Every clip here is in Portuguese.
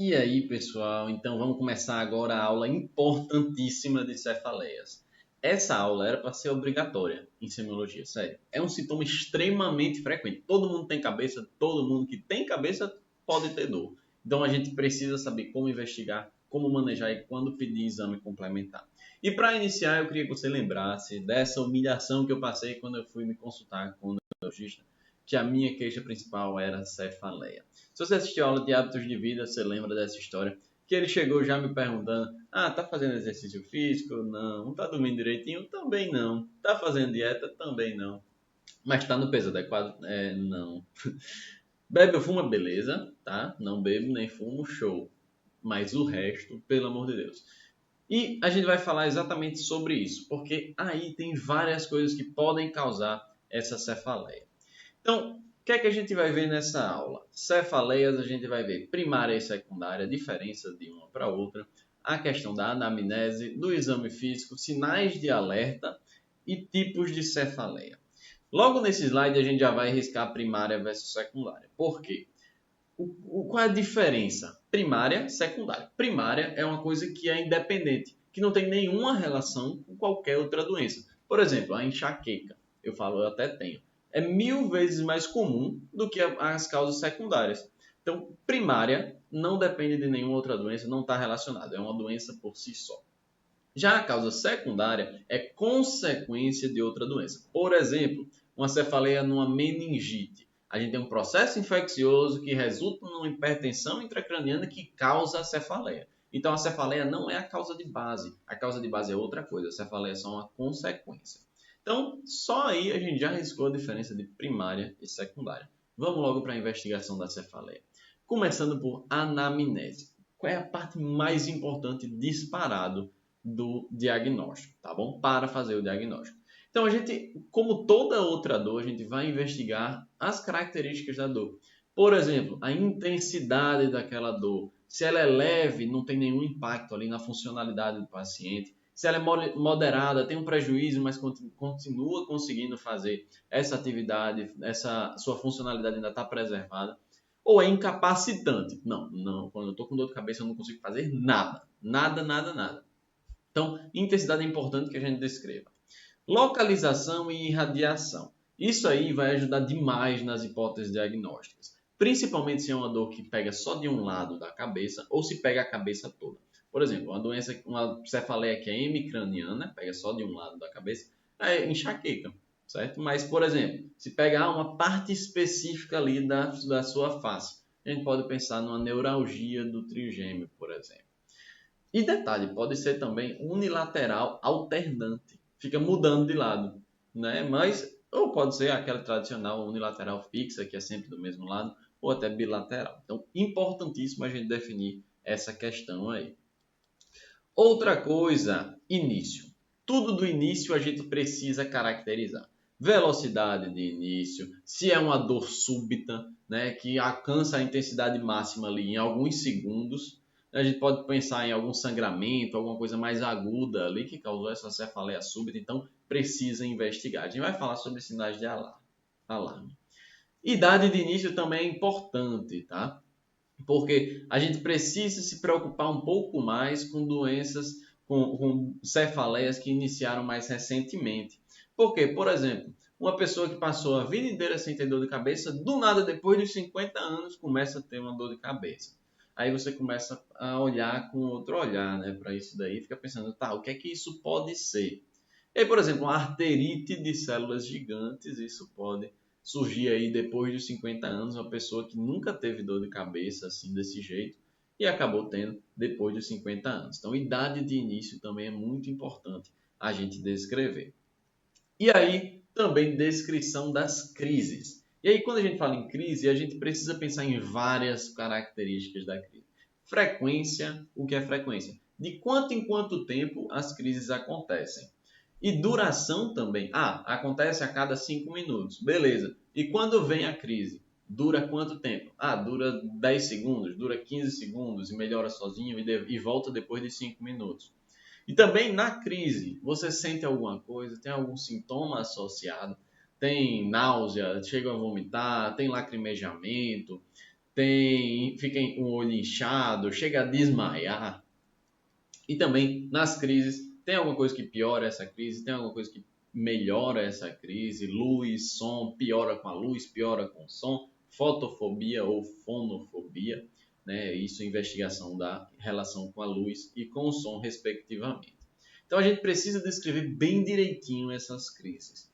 E aí, pessoal, então vamos começar agora a aula importantíssima de cefaleias. Essa aula era para ser obrigatória em semiologia, sério. É um sintoma extremamente frequente. Todo mundo tem cabeça, todo mundo que tem cabeça pode ter dor. Então a gente precisa saber como investigar, como manejar e quando pedir exame complementar. E para iniciar, eu queria que você lembrasse dessa humilhação que eu passei quando eu fui me consultar com o neurologista, que a minha queixa principal era cefaleia. Se você assistiu a aula de hábitos de vida, você lembra dessa história, que ele chegou já me perguntando, tá fazendo exercício físico? Não. Tá dormindo direitinho? Também não. Tá fazendo dieta? Também não. Mas tá no peso adequado? Não. Bebe ou fuma? Beleza, tá? Não bebo nem fumo, show. Mas o resto, pelo amor de Deus. E a gente vai falar exatamente sobre isso, porque aí tem várias coisas que podem causar essa cefaleia. Então, o que é que a gente vai ver nessa aula? Cefaleias, a gente vai ver primária e secundária, a diferença de uma para outra, a questão da anamnese, do exame físico, sinais de alerta e tipos de cefaleia. Logo nesse slide a gente já vai riscar primária versus secundária. Por quê? Qual é a diferença? Primária, secundária. Primária é uma coisa que é independente, que não tem nenhuma relação com qualquer outra doença. Por exemplo, a enxaqueca. Eu até tenho. É 1000 vezes mais comum do que as causas secundárias. Então, primária não depende de nenhuma outra doença, não está relacionada. É uma doença por si só. Já a causa secundária é consequência de outra doença. Por exemplo, uma cefaleia numa meningite. A gente tem um processo infeccioso que resulta numa hipertensão intracraniana que causa a cefaleia. Então, a cefaleia não é a causa de base. A causa de base é outra coisa. A cefaleia é só uma consequência. Então, só aí a gente já riscou a diferença de primária e secundária. Vamos logo para a investigação da cefaleia. Começando por anamnese. Qual é a parte mais importante disparado do diagnóstico, tá bom? Para fazer o diagnóstico. Então, a gente, como toda outra dor, a gente vai investigar as características da dor. Por exemplo, a intensidade daquela dor. Se ela é leve, não tem nenhum impacto ali na funcionalidade do paciente. Se ela é moderada, tem um prejuízo, mas continua conseguindo fazer essa atividade, essa sua funcionalidade ainda está preservada. Ou é incapacitante. Não. Quando eu estou com dor de cabeça, eu não consigo fazer nada. Nada. Então, intensidade é importante que a gente descreva. Localização e irradiação. Isso aí vai ajudar demais nas hipóteses diagnósticas. Principalmente se é uma dor que pega só de um lado da cabeça ou se pega a cabeça toda. Por exemplo, uma cefaleia que é hemicraniana, pega só de um lado da cabeça, é enxaqueca, certo? Mas, por exemplo, se pegar uma parte específica ali da sua face, a gente pode pensar numa neuralgia do trigêmeo, por exemplo. E detalhe, pode ser também unilateral alternante. Fica mudando de lado, né? Mas, ou pode ser aquela tradicional unilateral fixa, que é sempre do mesmo lado, ou até bilateral. Então, importantíssimo a gente definir essa questão aí. Outra coisa, início. Tudo do início a gente precisa caracterizar. Velocidade de início, se é uma dor súbita, né, que alcança a intensidade máxima ali em alguns segundos. A gente pode pensar em algum sangramento, alguma coisa mais aguda ali que causou essa cefaleia súbita, então precisa investigar. A gente vai falar sobre sinais de alarme. Idade de início também é importante, tá? Porque a gente precisa se preocupar um pouco mais com doenças, com cefaleias que iniciaram mais recentemente. Porque, por exemplo, uma pessoa que passou a vida inteira sem ter dor de cabeça, do nada, depois dos 50 anos, começa a ter uma dor de cabeça. Aí você começa a olhar com outro olhar, né, para isso daí, fica pensando, tá, o que é que isso pode ser? E aí, por exemplo, uma arterite de células gigantes, isso pode surgir aí depois dos 50 anos, uma pessoa que nunca teve dor de cabeça assim desse jeito e acabou tendo depois dos 50 anos. Então, idade de início também é muito importante a gente descrever. E aí, também descrição das crises. E aí, quando a gente fala em crise, a gente precisa pensar em várias características da crise. Frequência, o que é frequência? De quanto em quanto tempo as crises acontecem? E duração também. Acontece a cada 5 minutos. Beleza. E quando vem a crise? Dura quanto tempo? Dura 10 segundos, dura 15 segundos e melhora sozinho e volta depois de 5 minutos. E também na crise, você sente alguma coisa, tem algum sintoma associado? Tem náusea, chega a vomitar, tem lacrimejamento, fica com o olho inchado, chega a desmaiar. E também nas crises, tem alguma coisa que piora essa crise, tem alguma coisa que melhora essa crise, luz, som, piora com a luz, piora com o som, fotofobia ou fonofobia, né? Isso é investigação da relação com a luz e com o som, respectivamente. Então a gente precisa descrever bem direitinho essas crises.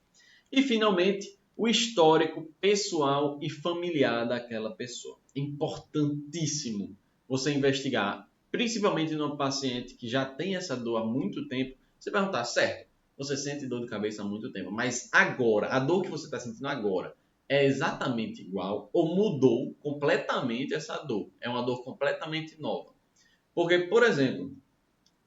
E finalmente, o histórico pessoal e familiar daquela pessoa. É importantíssimo você investigar, principalmente numa paciente que já tem essa dor há muito tempo. Você perguntar, certo, você sente dor de cabeça há muito tempo, mas agora, a dor que você está sentindo agora é exatamente igual ou mudou completamente essa dor? É uma dor completamente nova. Porque, por exemplo,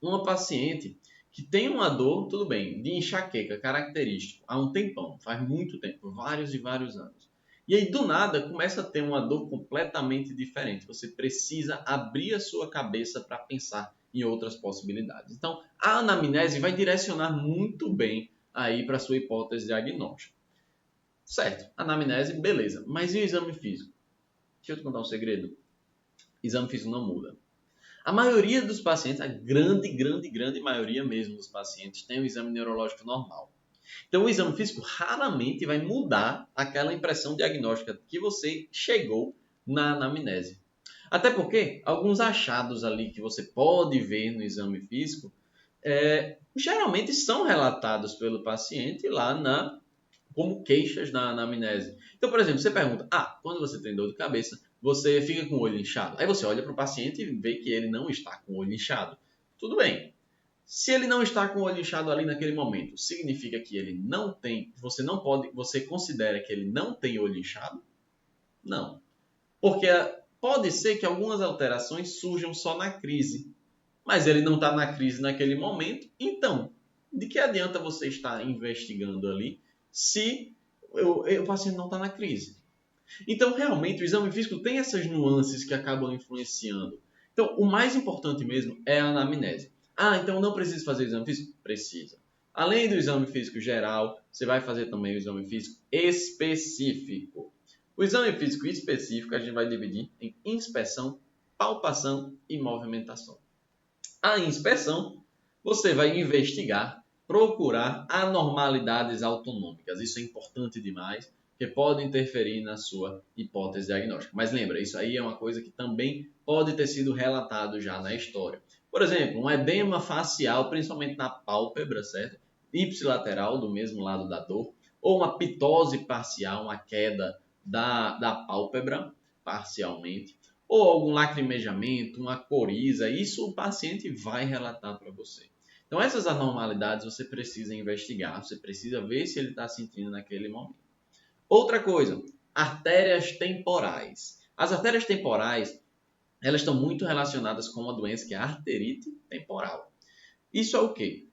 uma paciente que tem uma dor, tudo bem, de enxaqueca característico há um tempão, faz muito tempo, vários e vários anos. E aí, do nada, começa a ter uma dor completamente diferente. Você precisa abrir a sua cabeça para pensar em outras possibilidades. Então, a anamnese vai direcionar muito bem aí para a sua hipótese diagnóstica. Certo, anamnese, beleza. Mas e o exame físico? Deixa eu te contar um segredo. Exame físico não muda. A maioria dos pacientes, a grande maioria mesmo dos pacientes, tem um exame neurológico normal. Então, o exame físico raramente vai mudar aquela impressão diagnóstica que você chegou na anamnese. Até porque alguns achados ali que você pode ver no exame físico geralmente são relatados pelo paciente lá como queixas na anamnese. Então, por exemplo, você pergunta, quando você tem dor de cabeça, você fica com o olho inchado. Aí você olha para o paciente e vê que ele não está com o olho inchado. Tudo bem. Se ele não está com o olho inchado ali naquele momento, significa que ele não tem, você considera que ele não tem olho inchado? Não. Porque pode ser que algumas alterações surjam só na crise, mas ele não está na crise naquele momento. Então, de que adianta você estar investigando ali se o paciente não está na crise? Então, realmente, o exame físico tem essas nuances que acabam influenciando. Então, o mais importante mesmo é a anamnese. Então não precisa fazer o exame físico? Precisa. Além do exame físico geral, você vai fazer também o exame físico específico. O exame físico específico a gente vai dividir em inspeção, palpação e movimentação. A inspeção, você vai investigar, procurar anormalidades autonômicas. Isso é importante demais, porque pode interferir na sua hipótese diagnóstica. Mas lembra, isso aí é uma coisa que também pode ter sido relatado já na história. Por exemplo, um edema facial, principalmente na pálpebra, certo? Ipsilateral, do mesmo lado da dor, ou uma pitose parcial, uma queda da pálpebra, parcialmente, ou algum lacrimejamento, uma coriza, isso o paciente vai relatar para você. Então, essas anormalidades você precisa investigar, você precisa ver se ele está sentindo naquele momento. Outra coisa, artérias temporais. As artérias temporais, elas estão muito relacionadas com uma doença que é a arterite temporal. Isso é o quê?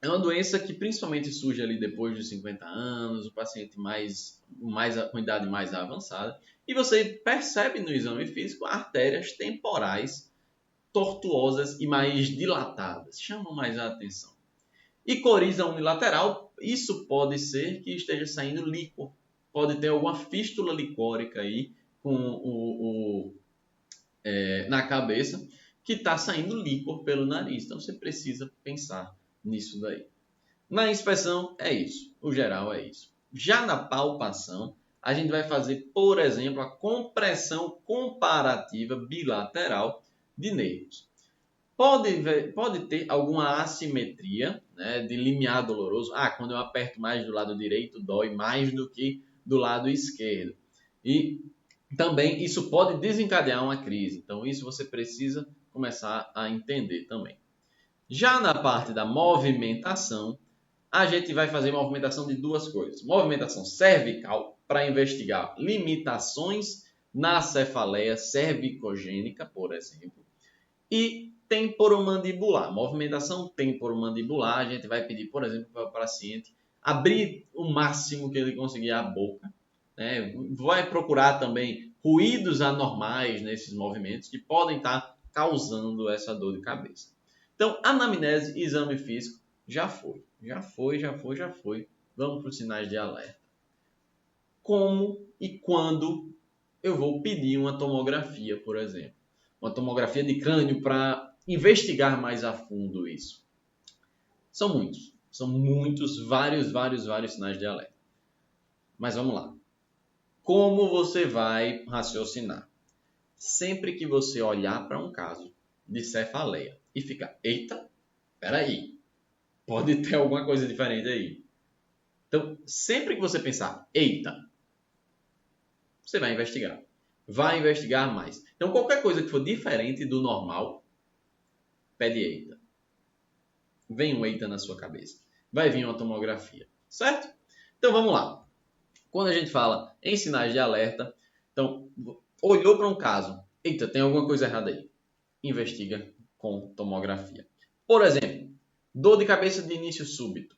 É uma doença que principalmente surge ali depois dos 50 anos, o paciente com idade mais avançada, e você percebe no exame físico artérias temporais tortuosas e mais dilatadas, chamam mais a atenção. E coriza unilateral, isso pode ser que esteja saindo líquor, pode ter alguma fístula licórica aí na cabeça que está saindo líquor pelo nariz, então você precisa pensar nisso daí. Na inspeção é isso, o geral é isso. Já na palpação, a gente vai fazer, por exemplo, a compressão comparativa bilateral de nervos. Pode ter alguma assimetria, né, de limiar doloroso. Quando eu aperto mais do lado direito, dói mais do que do lado esquerdo. E também isso pode desencadear uma crise. Então, isso você precisa começar a entender também. Já na parte da movimentação, a gente vai fazer movimentação de duas coisas. Movimentação cervical, para investigar limitações na cefaleia cervicogênica, por exemplo. E temporomandibular. Movimentação temporomandibular, a gente vai pedir, por exemplo, para o paciente abrir o máximo que ele conseguir a boca. Né? Vai procurar também ruídos anormais nesses movimentos que podem estar causando essa dor de cabeça. Então, anamnese e exame físico já foi. Vamos para os sinais de alerta. Como e quando eu vou pedir uma tomografia, por exemplo. Uma tomografia de crânio para investigar mais a fundo isso. São muitos, vários sinais de alerta. Mas vamos lá. Como você vai raciocinar? Sempre que você olhar para um caso de cefaleia e ficar, eita, peraí, pode ter alguma coisa diferente aí. Então, sempre que você pensar, eita, você vai investigar. Vai investigar mais. Então, qualquer coisa que for diferente do normal, pede eita. Vem um eita na sua cabeça. Vai vir uma tomografia, certo? Então, vamos lá. Quando a gente fala em sinais de alerta, então, olhou para um caso, eita, tem alguma coisa errada aí. Investiga com tomografia. Por exemplo, dor de cabeça de início súbito.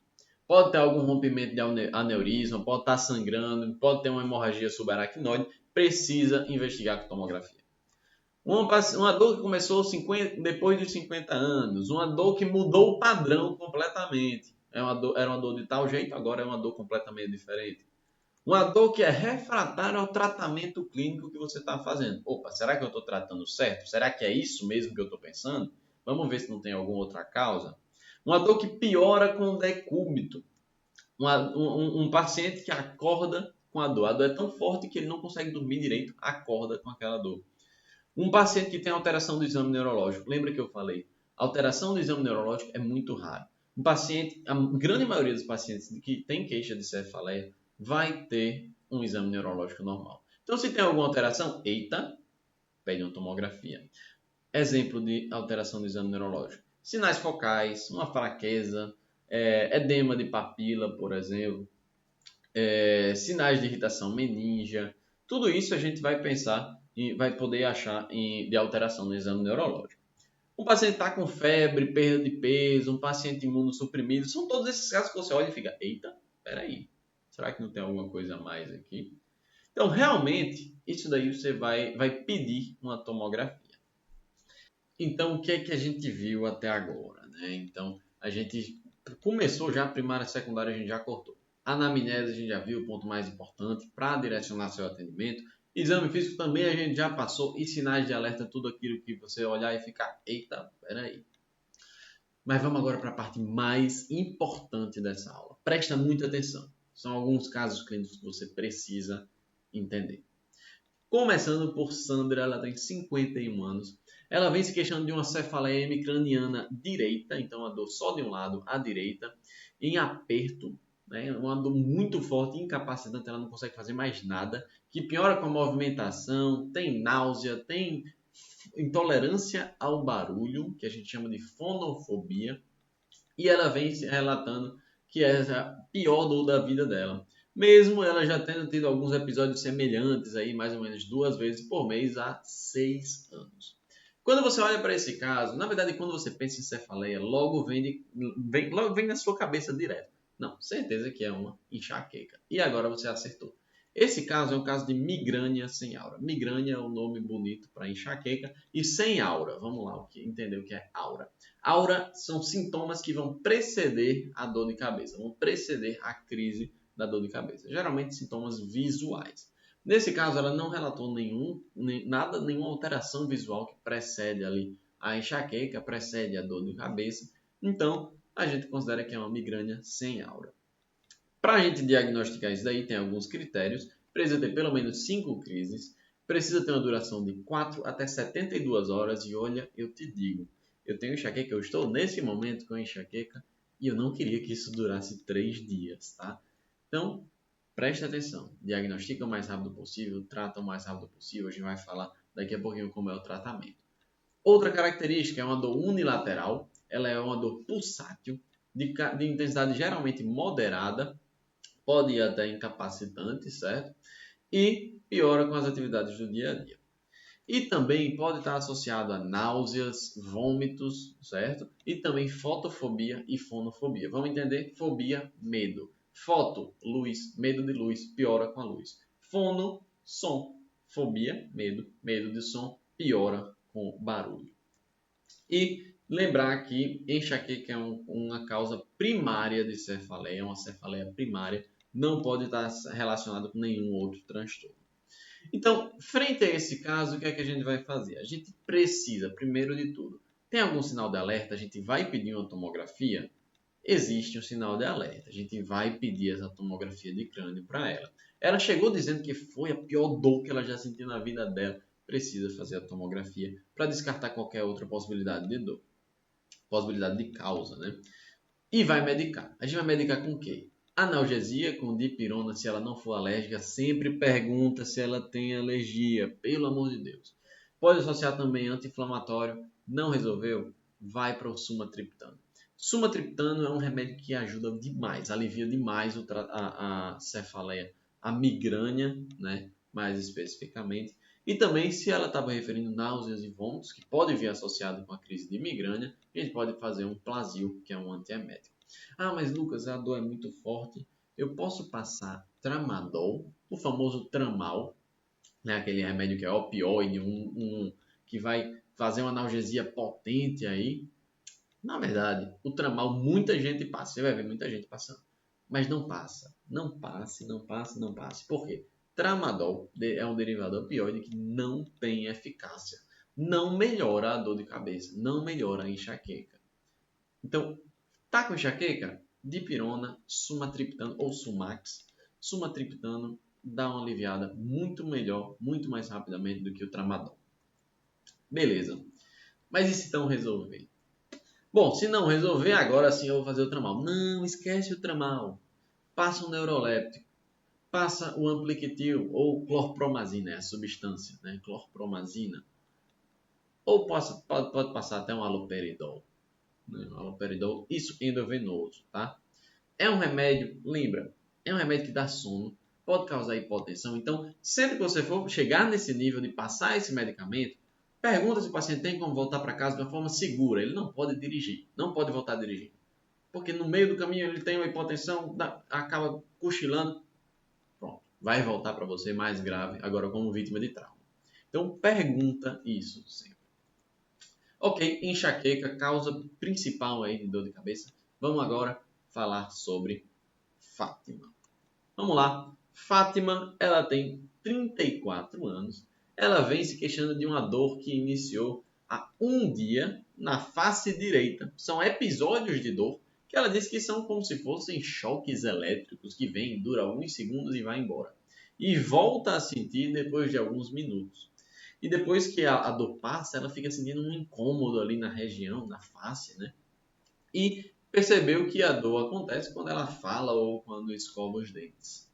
Pode ter algum rompimento de aneurisma, pode estar sangrando, pode ter uma hemorragia subaracnoide, precisa investigar com tomografia. Uma dor que começou depois dos 50 anos, uma dor que mudou o padrão completamente. Era uma dor de tal jeito, agora é uma dor completamente diferente. Uma dor que é refratária ao tratamento clínico que você está fazendo. Opa, será que eu estou tratando certo? Será que é isso mesmo que eu estou pensando? Vamos ver se não tem alguma outra causa. Uma dor que piora com o decúbito. Um paciente que acorda com a dor. A dor é tão forte que ele não consegue dormir direito, acorda com aquela dor. Um paciente que tem alteração do exame neurológico. Lembra que eu falei? Alteração do exame neurológico é muito raro. A grande maioria dos pacientes que tem queixa de cefaleia vai ter um exame neurológico normal. Então, se tem alguma alteração, eita, pede uma tomografia. Exemplo de alteração do exame neurológico. Sinais focais, uma fraqueza, edema de papila, por exemplo, sinais de irritação meníngea. Tudo isso a gente vai pensar e vai poder achar de alteração no exame neurológico. Um paciente está com febre, perda de peso, um paciente imunossuprimido, são todos esses casos que você olha e fica, eita, peraí, será que não tem alguma coisa a mais aqui? Então, realmente, isso daí você vai pedir uma tomografia. Então, o que é que a gente viu até agora, né? Então, a gente começou já a primária e secundária, a gente já cortou. Anamnese, a gente já viu o ponto mais importante para direcionar seu atendimento. Exame físico também a gente já passou. E sinais de alerta, tudo aquilo que você olhar e ficar, eita, peraí. Mas vamos agora para a parte mais importante dessa aula. Presta muita atenção. São alguns casos clínicos que você precisa entender. Começando por Sandra, ela tem 51 anos. Ela vem se queixando de uma cefaleia hemicraniana direita, então a dor só de um lado, à direita, em aperto, né? Uma dor muito forte, incapacitante, ela não consegue fazer mais nada, que piora com a movimentação, tem náusea, tem intolerância ao barulho, que a gente chama de fonofobia, e ela vem se relatando que é a pior dor da vida dela. Mesmo ela já tendo tido alguns episódios semelhantes aí, mais ou menos 2 vezes por mês há 6 anos. Quando você olha para esse caso, na verdade, quando você pensa em cefaleia, logo vem na sua cabeça direto. Não, certeza que é uma enxaqueca. E agora você acertou. Esse caso é um caso de migrânia sem aura. Migrânia é um nome bonito para enxaqueca e sem aura. Vamos lá, entender o que é aura. Aura são sintomas que vão preceder a dor de cabeça, vão preceder a crise da dor de cabeça. Geralmente sintomas visuais. Nesse caso, ela não relatou nenhuma alteração visual que precede ali a enxaqueca, precede a dor de cabeça. Então, a gente considera que é uma migrânia sem aura. Para a gente diagnosticar isso daí, tem alguns critérios. Precisa ter pelo menos 5 crises. Precisa ter uma duração de 4 até 72 horas. E olha, eu te digo, eu tenho enxaqueca, eu estou nesse momento com enxaqueca e eu não queria que isso durasse 3 dias, tá? Então, preste atenção, diagnostica o mais rápido possível, trata o mais rápido possível, a gente vai falar daqui a pouquinho como é o tratamento. Outra característica é uma dor unilateral, ela é uma dor pulsátil, de intensidade geralmente moderada, pode ir até incapacitante, certo? E piora com as atividades do dia a dia. E também pode estar associado a náuseas, vômitos, certo? E também fotofobia e fonofobia. Vamos entender? Fobia, medo. Foto, luz, medo de luz, piora com a luz. Fono, som. Fobia, medo, medo de som, piora com barulho. E lembrar que enxaqueca é uma causa primária de cefaleia, uma cefaleia primária, não pode estar relacionada com nenhum outro transtorno. Então, frente a esse caso, o que é que a gente vai fazer? A gente precisa, primeiro de tudo, tem algum sinal de alerta? A gente vai pedir uma tomografia? Existe um sinal de alerta. A gente vai pedir essa tomografia de crânio para ela. Ela chegou dizendo que foi a pior dor que ela já sentiu na vida dela. Precisa fazer a tomografia para descartar qualquer outra possibilidade de dor, possibilidade de causa, né? E vai medicar. A gente vai medicar com o quê? Analgesia com dipirona, se ela não for alérgica, sempre pergunta se ela tem alergia, pelo amor de Deus. Pode associar também anti-inflamatório, não resolveu? Vai para o sumatriptano. Sumatriptano é um remédio que ajuda demais, alivia demais a cefaleia, a migrânia, né? Mais especificamente. E também, se ela estava referindo náuseas e vômitos, que pode vir associado com a crise de migrânia, a gente pode fazer um Plasil, que é um antiemético. Ah, mas Lucas, a dor é muito forte. Eu posso passar Tramadol, o famoso Tramal, né? Aquele remédio que é opioide, que vai fazer uma analgesia potente aí. Na verdade, o Tramal muita gente passa, você vai ver muita gente passando. Mas não passa. Não passe, não passe, não passe. Por quê? Tramadol é um derivado opioide que não tem eficácia. Não melhora a dor de cabeça, não melhora a enxaqueca. Então, tá com enxaqueca? Dipirona, sumatriptano ou Sumax. Sumatriptano dá uma aliviada muito melhor, muito mais rapidamente do que o Tramadol. Beleza. Mas e se não resolver? Bom, se não resolver, agora sim eu vou fazer o Tramal. Não, esquece o Tramal. Passa um neuroléptico. Passa o Ampliquitil ou clorpromazina, é a substância, né? Clorpromazina. Ou pode passar até um haloperidol. Né? Haloperidol, isso endovenoso, tá? É um remédio, lembra, é um remédio que dá sono, pode causar hipotensão. Então, sempre que você for chegar nesse nível de passar esse medicamento, pergunta se o paciente tem como voltar para casa de uma forma segura. Ele não pode dirigir, não pode voltar a dirigir. Porque no meio do caminho ele tem uma hipotensão, acaba cochilando, pronto, vai voltar para você mais grave, agora como vítima de trauma. Então, pergunta isso sempre. Ok, enxaqueca, causa principal aí de dor de cabeça. Vamos agora falar sobre Fátima. Vamos lá. Fátima, ela tem 34 anos. Ela vem se queixando de uma dor que iniciou há um dia na face direita. São episódios de dor que ela diz que são como se fossem choques elétricos que vêm, dura uns segundos e vai embora. E volta a sentir depois de alguns minutos. E depois que a dor passa, ela fica sentindo um incômodo ali na região, na face, né? E percebeu que a dor acontece quando ela fala ou quando escova os dentes.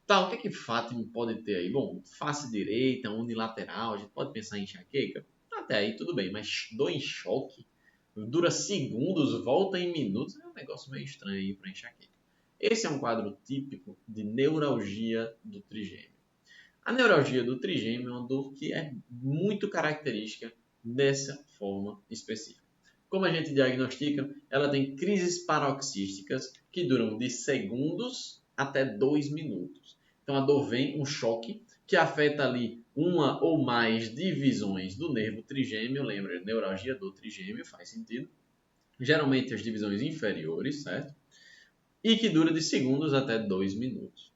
Tá, o que é que Fátima pode ter aí? Bom, face direita, unilateral, a gente pode pensar em enxaqueca? Até aí tudo bem, mas dor em choque, dura segundos, volta em minutos, é um negócio meio estranho aí para enxaqueca. Esse é um quadro típico de neuralgia do trigêmeo. A neuralgia do trigêmeo é uma dor que é muito característica dessa forma específica. Como a gente diagnostica, ela tem crises paroxísticas que duram de segundos até 2 minutos. Então a dor vem, um choque, que afeta ali uma ou mais divisões do nervo trigêmeo. Lembra, neuralgia do trigêmeo, faz sentido. Geralmente as divisões inferiores, certo? E que dura de segundos até 2 minutos.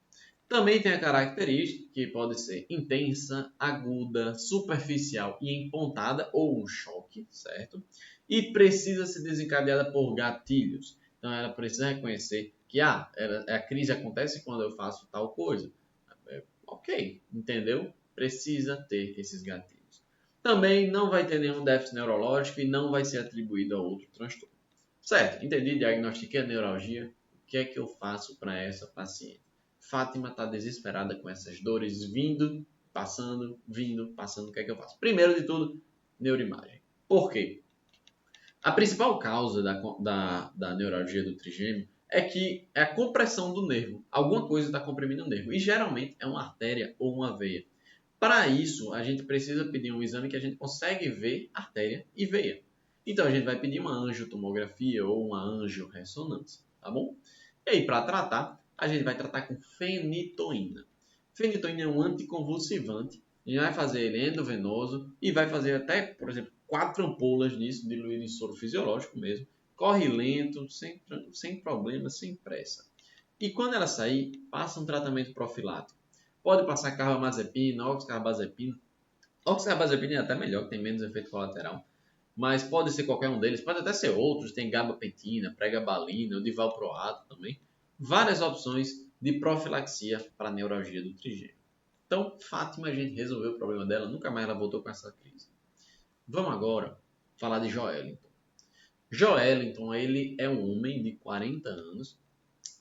Também tem a característica que pode ser intensa, aguda, superficial e empontada ou um choque, certo? E precisa ser desencadeada por gatilhos. Então ela precisa reconhecer que a crise acontece quando eu faço tal coisa. Ok, entendeu? Precisa ter esses gatilhos. Também não vai ter nenhum déficit neurológico e não vai ser atribuído a outro transtorno. Certo, entendi, diagnostiquei a neuralgia. O que é que eu faço para essa paciente? Fátima está desesperada com essas dores vindo, passando. O que é que eu faço? Primeiro de tudo, neuroimagem. Por quê? A principal causa da neuralgia do trigêmeo é que é a compressão do nervo. Alguma coisa está comprimindo o nervo. E geralmente é uma artéria ou uma veia. Para isso, a gente precisa pedir um exame que a gente consegue ver artéria e veia. Então, a gente vai pedir uma angiotomografia ou uma angiorressonância, tá bom? E aí, para tratar, a gente vai tratar com fenitoína. Fenitoína é um anticonvulsivante. A gente vai fazer ele endovenoso e vai fazer até, por exemplo, 4 ampolas nisso, diluído em soro fisiológico mesmo. Corre lento, sem problema, sem pressa. E quando ela sair, passa um tratamento profilático. Pode passar carbamazepina, oxcarbazepina. Oxcarbazepina é até melhor, que tem menos efeito colateral. Mas pode ser qualquer um deles, pode até ser outros. Tem gabapentina, pregabalina, o divalproato também. Várias opções de profilaxia para neuralgia do trigêmeo. Então, Fátima, a gente resolveu o problema dela, nunca mais ela voltou com essa crise. Vamos agora falar de Joelinton. Joelinton, ele é um homem de 40 anos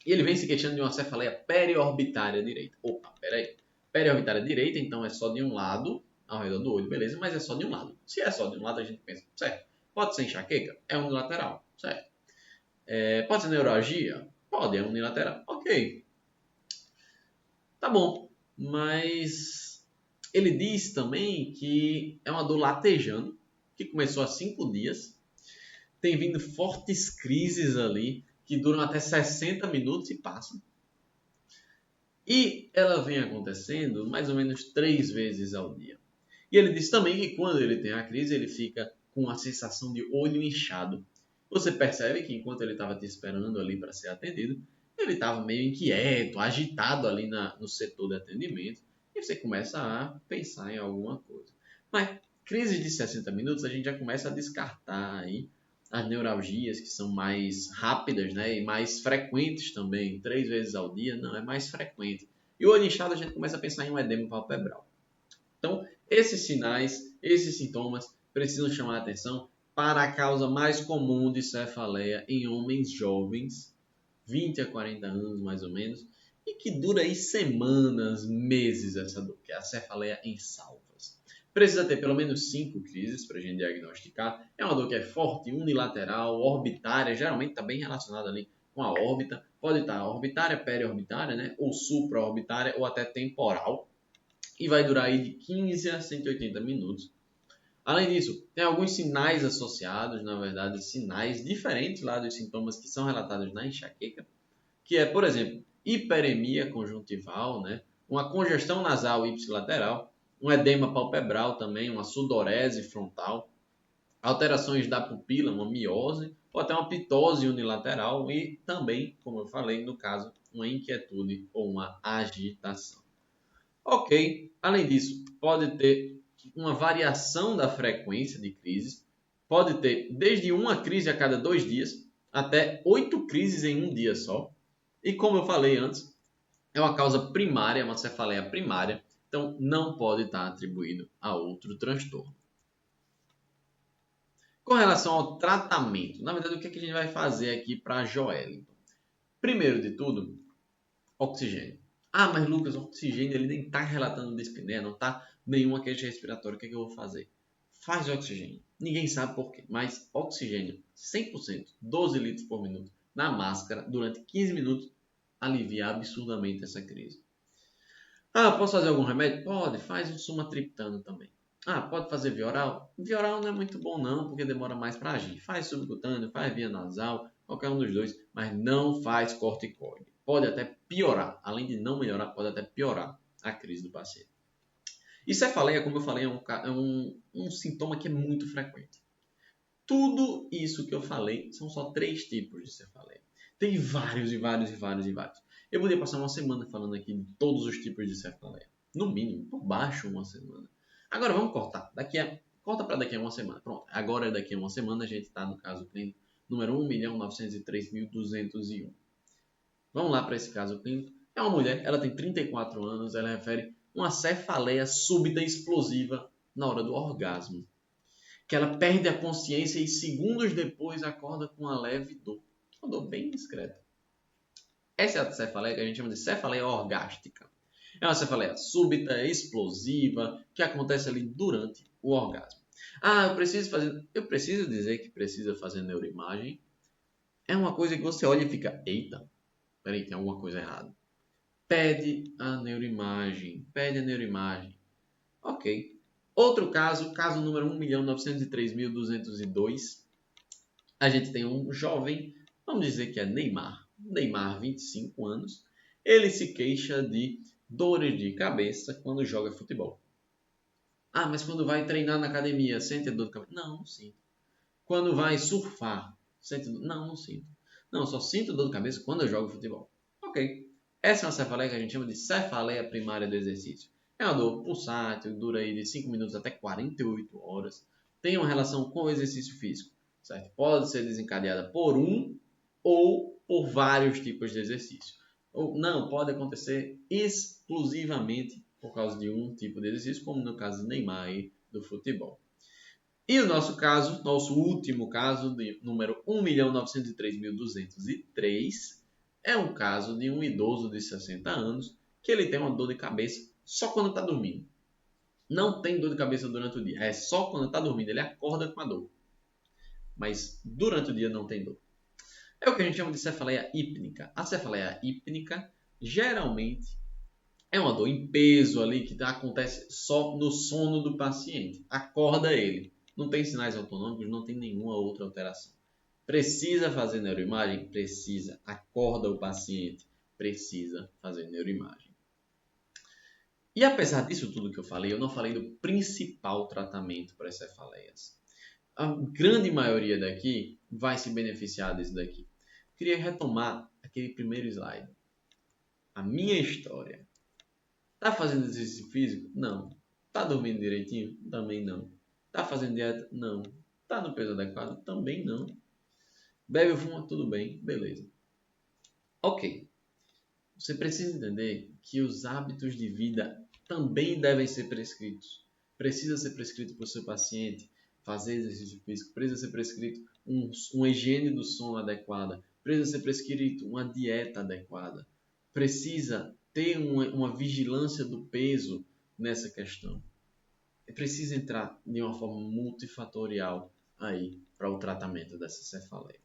e ele vem se queixando de uma cefaleia periorbitária direita. Opa, peraí. Periorbitária direita, então é só de um lado, ao redor do olho, beleza, mas é só de um lado. Se é só de um lado, a gente pensa, certo. Pode ser enxaqueca? É unilateral, certo. Pode ser neuralgia? Pode, é unilateral. Ok. Tá bom, mas ele diz também que é uma dor latejando, que começou há 5 dias, tem vindo fortes crises ali, que duram até 60 minutos e passam. E ela vem acontecendo mais ou menos 3 vezes ao dia. E ele diz também que quando ele tem a crise, ele fica com a sensação de olho inchado. Você percebe que enquanto ele estava te esperando ali para ser atendido, ele estava meio inquieto, agitado ali no setor de atendimento. E você começa a pensar em alguma coisa. Mas crise de 60 minutos, a gente já começa a descartar aí as neuralgias que são mais rápidas, né, e mais frequentes também, 3 vezes ao dia, não, é mais frequente. E o olho inchado a gente começa a pensar em um edema palpebral. Então, esses sinais, esses sintomas precisam chamar a atenção para a causa mais comum de cefaleia em homens jovens, 20 a 40 anos mais ou menos, e que dura aí semanas, meses essa dor, que é a cefaleia em salvas. Precisa ter pelo menos 5 crises para a gente diagnosticar. É uma dor que é forte, unilateral, orbitária, geralmente está bem relacionada ali com a órbita. Pode estar orbitária, periorbitária, né? Ou supraorbitária, ou até temporal. E vai durar aí de 15 a 180 minutos. Além disso, tem alguns sinais associados, na verdade, sinais diferentes lá dos sintomas que são relatados na enxaqueca, que é, por exemplo, hiperemia conjuntival, né? Uma congestão nasal ipsilateral, um edema palpebral também, uma sudorese frontal, alterações da pupila, uma miose, ou até uma pitose unilateral e também, como eu falei, no caso, uma inquietude ou uma agitação. Ok, além disso, pode ter uma variação da frequência de crises, pode ter desde uma crise a cada 2 dias até 8 crises em um dia só. E como eu falei antes, é uma causa primária, uma cefaleia primária, então não pode estar atribuído a outro transtorno. Com relação ao tratamento, na verdade, o que a gente vai fazer aqui para a Joelinton? Primeiro de tudo, oxigênio. Ah, mas Lucas, o oxigênio ele nem está relatando dispneia, não está nenhuma queixa respiratória. O que eu vou fazer? Faz oxigênio. Ninguém sabe por quê, mas oxigênio 100%, 12 litros por minuto, na máscara, durante 15 minutos, alivia absurdamente essa crise. Ah, posso fazer algum remédio? Pode, faz um sumatriptano também. Ah, pode fazer via oral? Via oral não é muito bom não, porque demora mais para agir. Faz subcutâneo, faz via nasal, qualquer um dos dois, mas não faz corticoide. Pode até piorar, além de não melhorar, pode até piorar a crise do paciente. E cefaleia, como eu falei, é um sintoma que é muito frequente. Tudo isso que eu falei são só 3 tipos de cefaleia. Tem vários e vários e vários e vários. Eu poderia passar uma semana falando aqui de todos os tipos de cefaleia. No mínimo, por baixo uma semana. Agora vamos cortar. Corta para daqui a uma semana. Pronto. Agora daqui a uma semana a gente está no caso clínico número 1.903.201. Vamos lá para esse caso clínico. É uma mulher, ela tem 34 anos, ela refere uma cefaleia súbita explosiva na hora do orgasmo. Que ela perde a consciência e segundos depois acorda com uma leve dor. Uma dor bem discreta. Essa é a cefaleia que a gente chama de cefaleia orgástica. É uma cefaleia súbita, explosiva, que acontece ali durante o orgasmo. Ah, eu preciso dizer que precisa fazer neuroimagem. É uma coisa que você olha e fica, eita, peraí, tem alguma coisa errada. Pede a neuroimagem. Ok. Outro caso número 1.903.202. A gente tem um jovem, vamos dizer que é Neymar, 25 anos. Ele se queixa de dores de cabeça quando joga futebol. Ah, mas quando vai treinar na academia, sente dor de cabeça? Não sinto. Quando vai surfar, sente dor? Não sinto. Não, só sinto dor de cabeça quando eu jogo futebol. Ok. Essa é uma cefaleia que a gente chama de cefaleia primária do exercício. É uma dor pulsátil, dura aí de 5 minutos até 48 horas. Tem uma relação com o exercício físico, certo? Pode ser desencadeada por um ou por vários tipos de exercício. Ou não, pode acontecer exclusivamente por causa de um tipo de exercício, como no caso do Neymar aí, do futebol. E o nosso caso, nosso último caso, de número 1.903.203, é um caso de um idoso de 60 anos que ele tem uma dor de cabeça só quando está dormindo. Não tem dor de cabeça durante o dia, é só quando está dormindo. Ele acorda com a dor, mas durante o dia não tem dor. É o que a gente chama de cefaleia hípnica. A cefaleia hípnica geralmente é uma dor em peso ali que acontece só no sono do paciente. Acorda ele. Não tem sinais autonômicos, não tem nenhuma outra alteração. Precisa fazer neuroimagem? Precisa. Acorda o paciente? Precisa fazer neuroimagem. E apesar disso tudo que eu falei, eu não falei do principal tratamento para as cefaleias. A grande maioria daqui vai se beneficiar desse daqui. Queria retomar aquele primeiro slide. A minha história. Tá fazendo exercício físico? Não. Tá dormindo direitinho? Também não. Tá fazendo dieta? Não. Tá no peso adequado? Também não. Bebe ou fuma? Tudo bem. Beleza. Ok. Você precisa entender que os hábitos de vida também devem ser prescritos. Precisa ser prescrito para o seu paciente fazer exercício físico. Precisa ser prescrito uma higiene do sono adequada. Precisa ser prescrito uma dieta adequada. Precisa ter uma vigilância do peso nessa questão. Precisa entrar de uma forma multifatorial aí para o tratamento dessa cefaleia.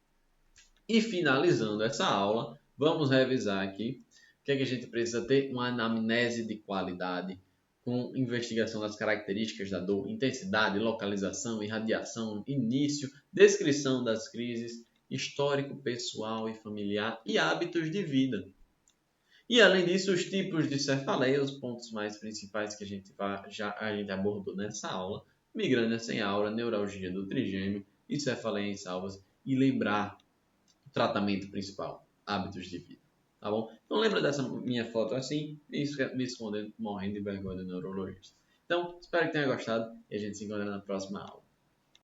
E finalizando essa aula, vamos revisar aqui o que é que a gente precisa ter: uma anamnese de qualidade com investigação das características da dor, intensidade, localização, irradiação, início, descrição das crises, histórico pessoal e familiar e hábitos de vida. E além disso, os tipos de cefaleia, os pontos mais principais que a gente abordou nessa aula: migrânia sem aura, neuralgia do trigêmeo e cefaleia em salvas. E lembrar o tratamento principal: hábitos de vida. Tá bom? Então lembra dessa minha foto assim, me escondendo, morrendo de vergonha do neurologista. Então, espero que tenha gostado e a gente se encontra na próxima aula.